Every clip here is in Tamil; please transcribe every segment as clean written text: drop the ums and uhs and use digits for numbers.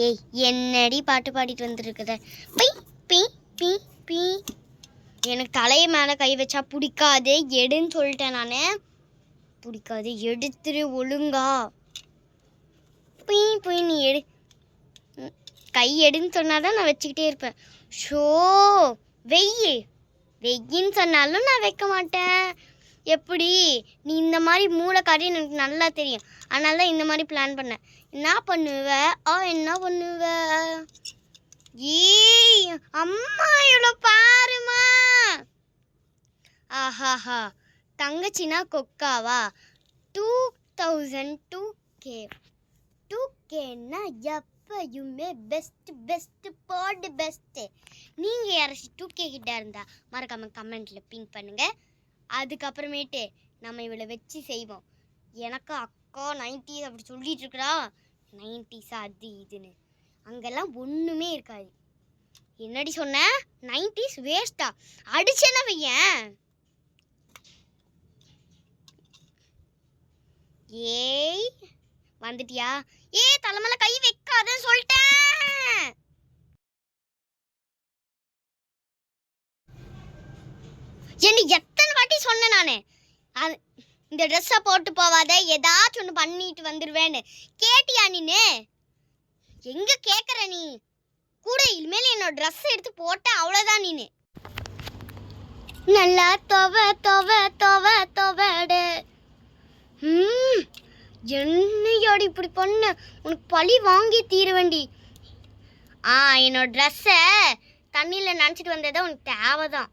ஏய் என்னடி பாட்டு பாடிட்டு வந்துருக்குற? பை பீ பீ பீ. எனக்கு தலையை மேலே கை வச்சா பிடிக்காது, எடுன்னு சொல்லிட்டேன் நான். பிடிக்காது, எடுத்துரு ஒழுங்கா. பீ பீ நீ எடு. கை எடுன்னு சொன்னாதான் நான் வச்சுக்கிட்டே இருப்பேன். ஷோ வெய்யின்னு சொன்னாலும் நான் வைக்க மாட்டேன். எப்படி நீ இந்த மாதிரி மூளைக்காரி எனக்கு நல்லா தெரியும். அதனால தான் இந்த மாதிரி பிளான் பண்ணேன். என்ன பண்ணுவ? என்ன பண்ணுவ? ஏய் அம்மா இவ்வளோ பாருமா. ஆஹாஹா, தங்கச்சினா கொக்காவா? 2002K. 2Kன்னா எப்பயுமே பெஸ்ட் பாடு பெஸ்ட்டு. நீங்கள் யாராச்சும் 2K கிட்ட இருந்தால் மறக்காமல் கமெண்ட்டில் பிங்க் பண்ணுங்கள். அதுக்கப்புறமேட்டு நம்ம இவளை வச்சு செய்வோம். எனக்கு அக்கா 90s அப்படி சொல்லிட்டு இருக்கிறா. 90s அது இதுன்னு அங்கெல்லாம் ஒன்றுமே இருக்காது. என்னடி சொன்ன? 90s வேஸ்ட்டா? அடிச்சேன்னா வையன். ஏய் வந்துட்டியா? தலைமையில கை வைக்காதன்னு சொல்லிட்டேன். என்ன எத்தனை வாட்டி சொன்னேன் நானு? இந்த ட்ரெஸ்ஸை போட்டு போவாத, ஏதாச்சும் ஒன்று பண்ணிட்டு வந்துடுவேன்னு. கேட்டியா நீனு? எங்க கேட்குற நீ கூட? இனிமேல் என்னோட ட்ரெஸ் எடுத்து போட்ட அவ்வளோதான். நீனு நல்லா தொவடு. என்னையோடு இப்படி பண்ண? உனக்கு பழி வாங்கி தீருவேண்டி. என்னோட ட்ரெஸ்ஸை தண்ணியில் நினச்சிட்டு வந்ததை உனக்கு தேவைதான்.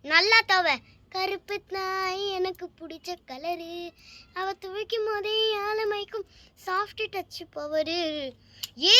நல்லா தவ. கருப்பு நாய் எனக்கு பிடிச்ச கலரு, அவ துவைக்கும் போதே ஆலமைக்கும் சாஃப்ட் டச் பவரு. ஏ